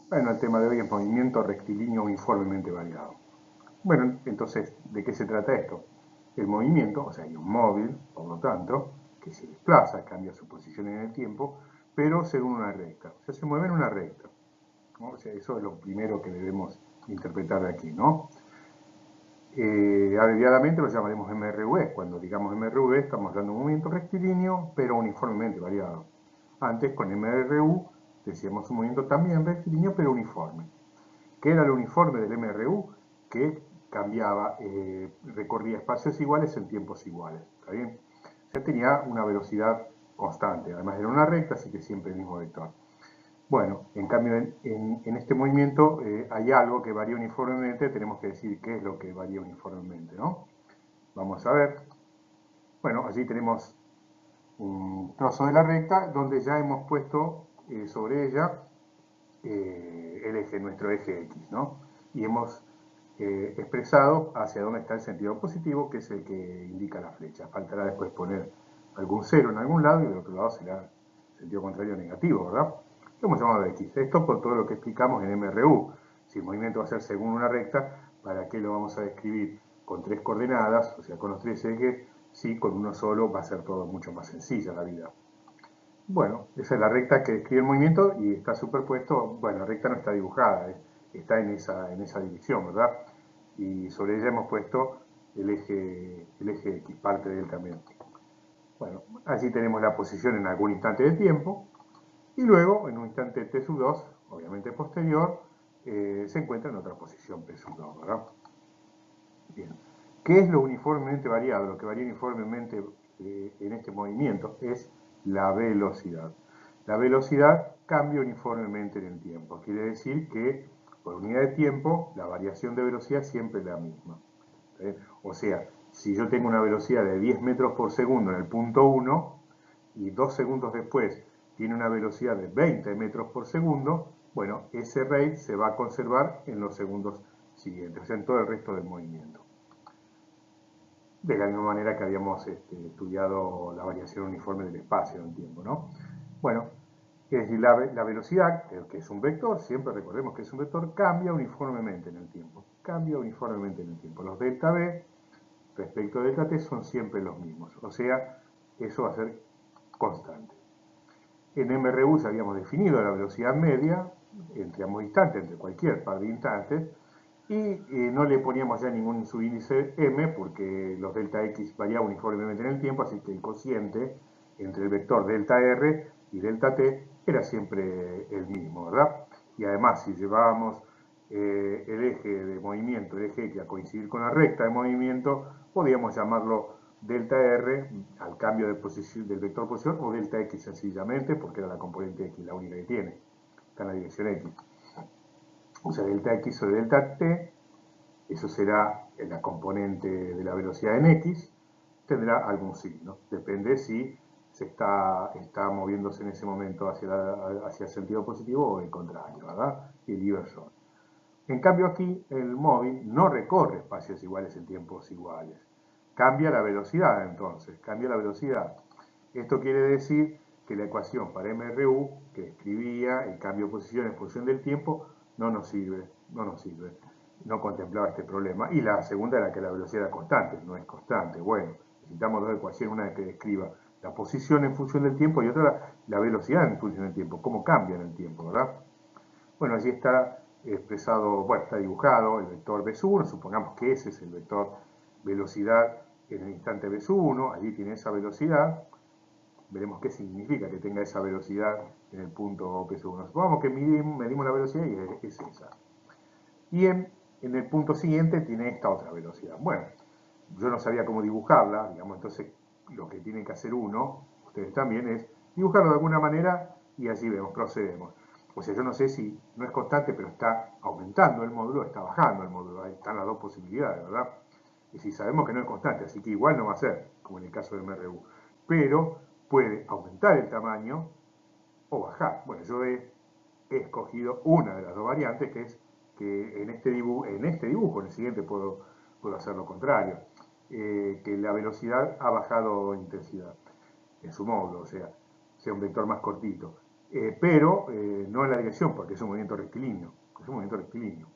Bueno, el tema de hoy es movimiento rectilíneo uniformemente variado. Bueno, entonces, ¿de qué se trata esto? El movimiento, o sea, hay un móvil, por lo tanto, que se desplaza, cambia su posición en el tiempo, pero según una recta. O sea, se mueve en una recta, ¿no? O sea, eso es lo primero que debemos interpretar de aquí, ¿no? Abreviadamente lo llamaremos MRV. Cuando digamos MRV estamos hablando de un movimiento rectilíneo, pero uniformemente variado. Antes con MRU decíamos un movimiento también rectilíneo, pero uniforme. ¿Qué era el uniforme del MRU? Que cambiaba, recorría espacios iguales en tiempos iguales. ¿Está bien? O sea, tenía una velocidad constante. Además era una recta, así que siempre el mismo vector. Bueno, en cambio en este movimiento hay algo que varía uniformemente, tenemos que decir qué es lo que varía uniformemente, ¿no? Vamos a ver. Bueno, allí tenemos un trozo de la recta donde ya hemos puesto sobre ella el eje, nuestro eje X, ¿no? Y hemos expresado hacia dónde está el sentido positivo, que es el que indica la flecha. Faltará después poner algún cero en algún lado y del otro lado será el sentido contrario negativo, ¿verdad? Lo hemos llamado X. Esto por todo lo que explicamos en MRU. Si el movimiento va a ser según una recta, ¿para qué lo vamos a describir con tres coordenadas, o sea, con los tres ejes? Si con uno solo va a ser todo mucho más sencilla la vida. Bueno, esa es la recta que describe el movimiento y está superpuesto, bueno, la recta no está dibujada, está en esa dirección, ¿verdad? Y sobre ella hemos puesto el eje X, parte de él también. Bueno, allí tenemos la posición en algún instante de tiempo y luego, en un instante t sub 2, obviamente posterior, se encuentra en otra posición p sub 2, ¿verdad? Bien. ¿Qué es lo uniformemente variado? Lo que varía uniformemente en este movimiento es la velocidad. La velocidad cambia uniformemente en el tiempo. Quiere decir que por unidad de tiempo la variación de velocidad siempre es la misma. O sea, si yo tengo una velocidad de 10 metros por segundo en el punto 1 y 2 segundos después tiene una velocidad de 20 metros por segundo, bueno, ese rate se va a conservar en los segundos siguientes, o sea, en todo el resto del movimiento. De la misma manera que habíamos estudiado la variación uniforme del espacio en el tiempo, ¿no? Bueno, es decir, la velocidad, que es un vector, siempre recordemos que es un vector, cambia uniformemente en el tiempo. Cambia uniformemente en el tiempo. Los delta V respecto a delta T son siempre los mismos. O sea, eso va a ser constante. En MRU ya habíamos definido la velocidad media entre ambos instantes, entre cualquier par de instantes, y no le poníamos ya ningún subíndice m porque los delta x variaban uniformemente en el tiempo, así que el cociente entre el vector delta r y delta t era siempre el mismo, ¿verdad? Y además, si llevábamos el eje de movimiento, el eje X, a coincidir con la recta de movimiento, podíamos llamarlo delta r al cambio de posición, del vector posición, o delta x sencillamente, porque era la componente x la única que tiene, está en la dirección x. O sea, delta x sobre delta t, eso será la componente de la velocidad en x, tendrá algún signo. Depende si se está moviéndose en ese momento hacia el sentido positivo o el contrario, ¿verdad? El inversor. En cambio aquí el móvil no recorre espacios iguales en tiempos iguales. Cambia la velocidad entonces, cambia la velocidad. Esto quiere decir que la ecuación para MRU, que escribía el cambio de posición en función del tiempo, no nos sirve, no nos sirve. No contemplaba este problema. Y la segunda era que la velocidad era constante, no es constante. Bueno, necesitamos dos ecuaciones, una que describa la posición en función del tiempo y otra la velocidad en función del tiempo, cómo cambia en el tiempo, ¿verdad? Bueno, allí está expresado, bueno, está dibujado el vector B sub 1, supongamos que ese es el vector velocidad en el instante B sub 1, allí tiene esa velocidad, veremos qué significa que tenga esa velocidad en el punto P sub 1. Supongamos que medimos la velocidad y es esa. Y en el punto siguiente tiene esta otra velocidad. Bueno, yo no sabía cómo dibujarla, digamos, entonces lo que tienen que hacer uno, ustedes también, es dibujarlo de alguna manera y allí vemos, procedemos. O sea, yo no sé si no es constante, pero está aumentando el módulo, está bajando el módulo, ahí están las dos posibilidades, ¿verdad? Y si sabemos que no es constante, así que igual no va a ser, como en el caso del MRU, pero puede aumentar el tamaño o bajar. Bueno, yo he escogido una de las dos variantes, que es que en este dibujo, en el siguiente puedo hacer lo contrario, que la velocidad ha bajado intensidad en su módulo, o sea un vector más cortito. pero no en la dirección, porque es un movimiento rectilíneo. Es un movimiento rectilíneo.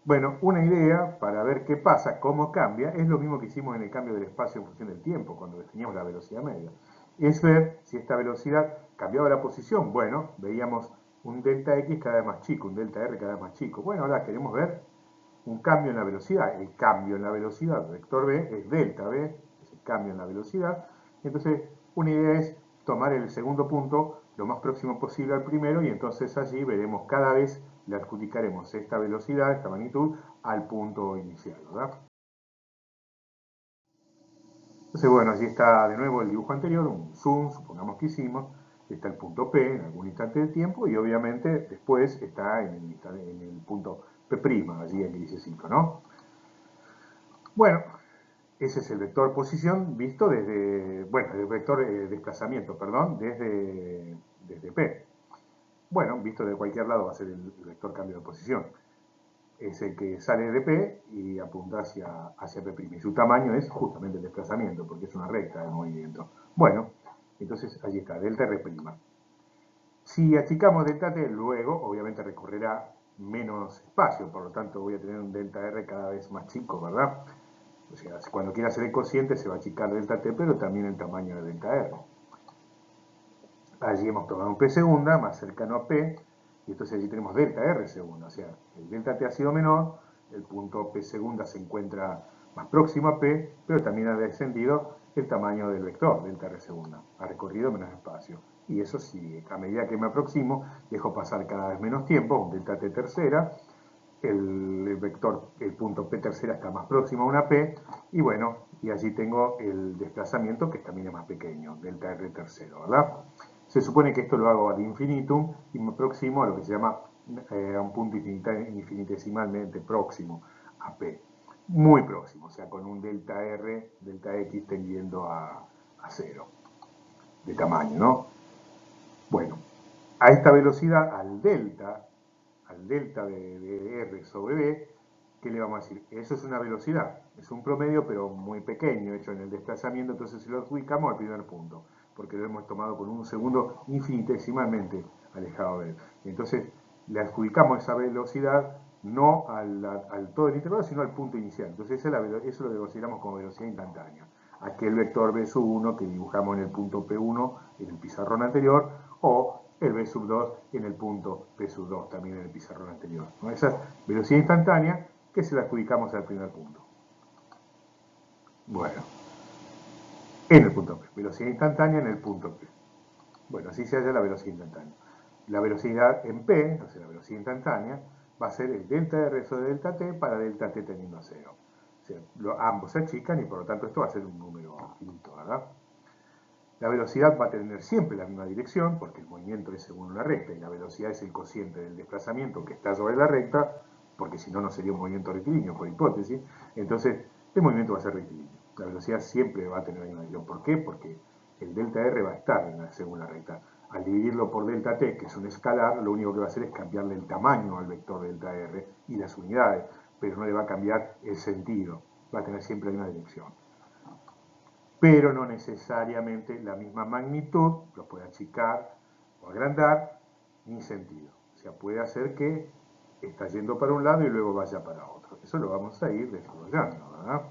Bueno, una idea para ver qué pasa, cómo cambia, es lo mismo que hicimos en el cambio del espacio en función del tiempo, cuando definíamos la velocidad media. Es ver si esta velocidad cambiaba la posición. Bueno, veíamos un delta X cada vez más chico, un delta R cada vez más chico. Bueno, ahora queremos ver un cambio en la velocidad. El cambio en la velocidad, vector B, es delta B, es el cambio en la velocidad. Entonces, una idea es tomar el segundo punto lo más próximo posible al primero y entonces allí veremos cada vez, le adjudicaremos esta velocidad, esta magnitud, al punto inicial, ¿verdad? Entonces, bueno, allí está de nuevo el dibujo anterior, un zoom, supongamos que hicimos, está el punto P en algún instante de tiempo y obviamente después está en el punto P', allí el grisecito, ¿no? Bueno, ese es el vector posición visto desde, bueno, el vector desplazamiento, perdón, desde P. Bueno, visto de cualquier lado va a ser el vector cambio de posición. Es el que sale de P y apunta hacia P'. Y su tamaño es justamente el desplazamiento, porque es una recta de movimiento. Bueno, entonces allí está, delta R'. Si achicamos delta T, luego obviamente recorrerá menos espacio, por lo tanto voy a tener un delta R cada vez más chico, ¿verdad? O sea, cuando quiera hacer el cociente se va a achicar delta T, pero también el tamaño de delta R. Allí hemos tomado un P segunda, más cercano a P, y entonces allí tenemos delta R segunda, o sea, el delta T ha sido menor, el punto P segunda se encuentra más próximo a P, pero también ha descendido el tamaño del vector, delta R segunda, ha recorrido menos espacio. Y eso sí, a medida que me aproximo, dejo pasar cada vez menos tiempo, un delta T tercera, el vector, el punto P tercera está más próximo a una P, y bueno, y allí tengo el desplazamiento que también es más pequeño, delta R tercero, ¿verdad? Se supone que esto lo hago ad infinitum y me aproximo a lo que se llama a un punto infinitesimalmente próximo a P. Muy próximo, o sea, con un delta R, delta X tendiendo a cero de tamaño, ¿no? Bueno, a esta velocidad, al delta de R sobre B, ¿qué le vamos a decir? Eso es una velocidad, es un promedio pero muy pequeño hecho en el desplazamiento, entonces se lo adjudicamos al primer punto, porque lo hemos tomado con un segundo infinitesimalmente alejado de él. Entonces le adjudicamos esa velocidad no al todo el intervalo, sino al punto inicial. Entonces eso lo consideramos como velocidad instantánea. Aquel vector B sub 1 que dibujamos en el punto P1 en el pizarrón anterior, o el B sub 2 en el punto P sub 2 también en el pizarrón anterior, ¿no? Esa es velocidad instantánea que se la adjudicamos al primer punto. Bueno, en el punto P. Velocidad instantánea en el punto P. Bueno, así se halla la velocidad instantánea. La velocidad en P, o sea, la velocidad instantánea, va a ser el delta R sobre delta T para delta T tendiendo a cero. O sea, ambos se achican y por lo tanto esto va a ser un número finito, ¿verdad? La velocidad va a tener siempre la misma dirección, porque el movimiento es según una recta, y la velocidad es el cociente del desplazamiento que está sobre la recta, porque si no, no sería un movimiento rectilíneo, por hipótesis. Entonces, el movimiento va a ser rectilíneo. La velocidad siempre va a tener la misma dirección. ¿Por qué? Porque el delta R va a estar según la recta. Al dividirlo por delta T, que es un escalar, lo único que va a hacer es cambiarle el tamaño al vector delta R y las unidades, pero no le va a cambiar el sentido. Va a tener siempre la misma dirección, pero no necesariamente la misma magnitud, lo puede achicar o agrandar, ni sentido. O sea, puede hacer que está yendo para un lado y luego vaya para otro. Eso lo vamos a ir desarrollando, ¿verdad?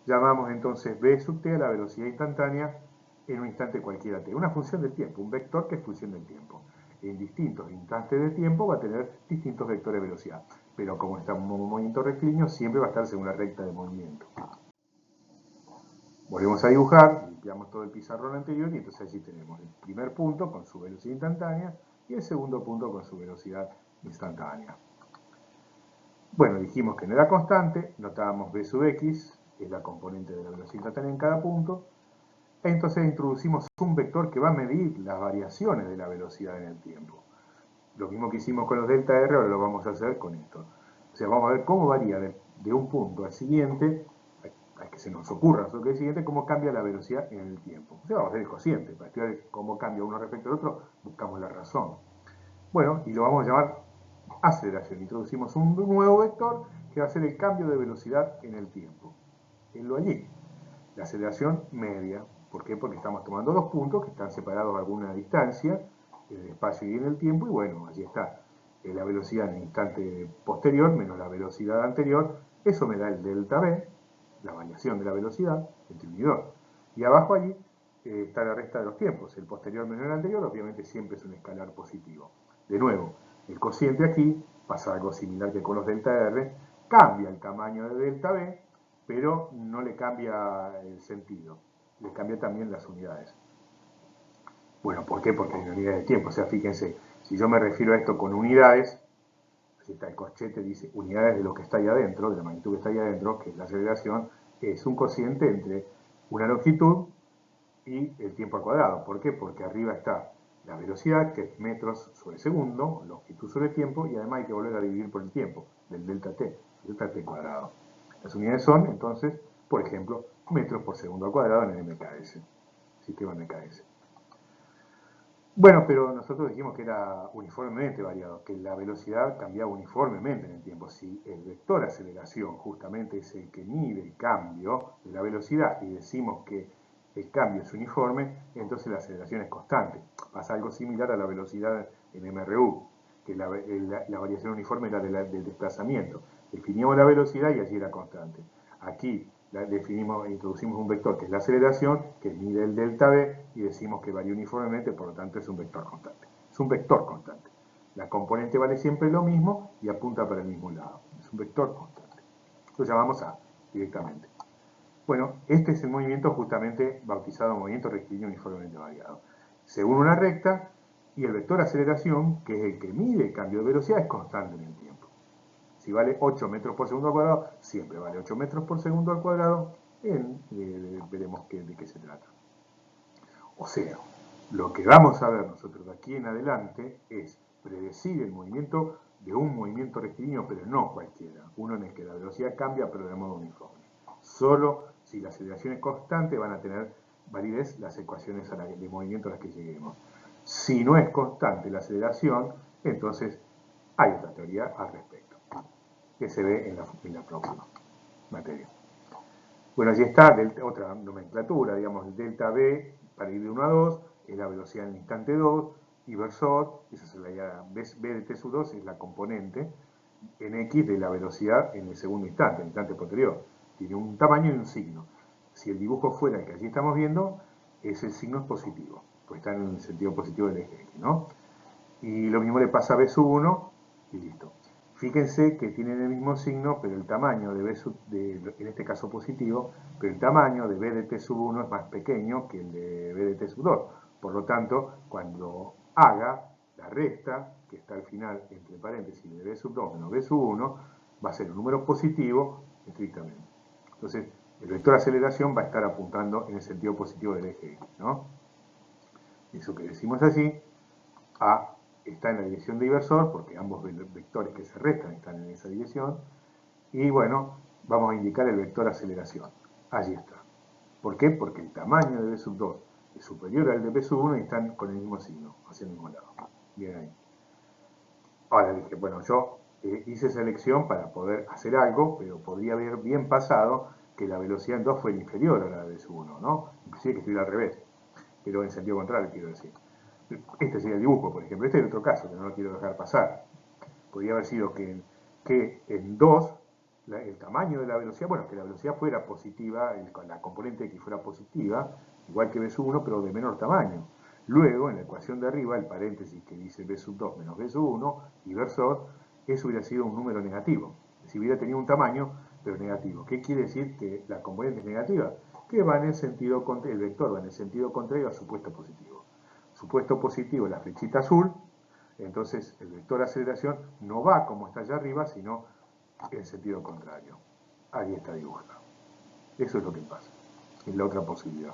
Llamamos entonces B sub t a la velocidad instantánea en un instante cualquiera t. Una función del tiempo, un vector que es función del tiempo. En distintos instantes de tiempo va a tener distintos vectores de velocidad. Pero como está en un movimiento rectilíneo, siempre va a estar según la recta de movimiento. Volvemos a dibujar, limpiamos todo el pizarrón anterior y entonces allí tenemos el primer punto con su velocidad instantánea y el segundo punto con su velocidad instantánea. Bueno, dijimos que no era constante, notábamos b sub x, es la componente de la velocidad instantánea en cada punto, entonces introducimos un vector que va a medir las variaciones de la velocidad en el tiempo. Lo mismo que hicimos con los delta R, ahora lo vamos a hacer con esto. O sea, vamos a ver cómo varía de un punto al siguiente, a que se nos ocurra eso que es siguiente, cómo cambia la velocidad en el tiempo. O sea, vamos a ver el cociente, para estudiar cómo cambia uno respecto al otro, buscamos la razón. Bueno, y lo vamos a llamar aceleración. Introducimos un nuevo vector que va a ser el cambio de velocidad en el tiempo. Tenlo allí. La aceleración media. ¿Por qué? Porque estamos tomando dos puntos que están separados a alguna distancia, en el espacio y en el tiempo, y bueno, allí está. La velocidad en el instante posterior menos la velocidad anterior, eso me da el delta v, la variación de la velocidad, entre 1 y 2. Y abajo allí está la resta de los tiempos. El posterior menos el anterior, obviamente siempre es un escalar positivo. De nuevo, el cociente aquí pasa algo similar que con los delta R, cambia el tamaño de delta V, pero no le cambia el sentido, le cambia también las unidades. Bueno, ¿por qué? Porque hay unidades de tiempo. O sea, fíjense, si yo me refiero a esto con unidades, si está el corchete, dice unidades de lo que está ahí adentro, de la magnitud que está ahí adentro, que es la aceleración, es un cociente entre una longitud y el tiempo al cuadrado. ¿Por qué? Porque arriba está la velocidad, que es metros sobre segundo, longitud sobre tiempo, y además hay que volver a dividir por el tiempo, del delta t, delta t cuadrado. Las unidades son, entonces, por ejemplo, metros por segundo al cuadrado en el MKS, sistema MKS. Bueno, pero nosotros dijimos que era uniformemente variado, que la velocidad cambiaba uniformemente en el tiempo. Si el vector aceleración justamente es el que mide el cambio de la velocidad y decimos que el cambio es uniforme, entonces la aceleración es constante. Pasa algo similar a la velocidad en MRU, que la variación uniforme era del desplazamiento. Definíamos la velocidad y allí era constante. Aquí introducimos un vector que es la aceleración, que mide el delta v y decimos que varía uniformemente, por lo tanto es un vector constante. Es un vector constante. La componente vale siempre lo mismo y apunta para el mismo lado. Es un vector constante. Lo llamamos A directamente. Bueno, este es el movimiento justamente bautizado movimiento rectilíneo uniformemente variado. Según una recta, y el vector aceleración, que es el que mide el cambio de velocidad, es constante en el tiempo. Si vale 8 metros por segundo al cuadrado, siempre vale 8 metros por segundo al cuadrado. Veremos de qué se trata. O sea, lo que vamos a ver nosotros de aquí en adelante es predecir el movimiento de un movimiento rectilíneo, pero no cualquiera. Uno en el que la velocidad cambia, pero de modo uniforme. Solo si la aceleración es constante van a tener validez las ecuaciones de movimiento a las que lleguemos. Si no es constante la aceleración, entonces hay otra teoría al respecto, que se ve en la próxima materia. Bueno, allí está otra nomenclatura, digamos, el delta V para ir de 1 a 2, es la velocidad en el instante 2, y versor, esa es B de t sub 2 es la componente en X de la velocidad en el segundo instante, en el instante posterior. Tiene un tamaño y un signo. Si el dibujo fuera el que allí estamos viendo, ese signo es positivo, pues está en el sentido positivo del eje X, ¿no? Y lo mismo le pasa a B sub 1 y listo. Fíjense que tienen el mismo signo, pero el tamaño de B sub, en este caso positivo, pero el tamaño de B de t sub 1 es más pequeño que el de B de t sub 2. Por lo tanto, cuando haga la resta, que está al final entre paréntesis de B sub 2 menos B sub 1, va a ser un número positivo estrictamente. Entonces, el vector aceleración va a estar apuntando en el sentido positivo del eje X, ¿no? Eso que decimos así, A está en la dirección de inversor, porque ambos vectores que se restan están en esa dirección, y bueno, vamos a indicar el vector aceleración. Allí está. ¿Por qué? Porque el tamaño de B sub 2 es superior al de B sub 1 y están con el mismo signo, hacia el mismo lado. Bien ahí. Ahora dije, bueno, yo hice esa elección para poder hacer algo, pero podría haber bien pasado que la velocidad en 2 fuera inferior a la de B sub 1, ¿no? Inclusive que estuviera al revés, pero en sentido contrario, quiero decir. Este sería el dibujo, por ejemplo. Este es otro caso que no lo quiero dejar pasar. Podría haber sido que en 2 el tamaño de la velocidad, bueno, que la velocidad fuera positiva, la componente X fuera positiva, igual que B sub 1, pero de menor tamaño. Luego, en la ecuación de arriba, el paréntesis que dice B sub 2 menos B sub 1, inversor, eso hubiera sido un número negativo. Si hubiera tenido un tamaño, pero negativo. ¿Qué quiere decir que la componente es negativa? Que va en el sentido contrario, el vector va en el sentido contrario a supuesto positivo. Supuesto positivo, la flechita azul, entonces el vector aceleración no va como está allá arriba, sino en sentido contrario. Ahí está dibujado. Eso es lo que pasa. Es la otra posibilidad.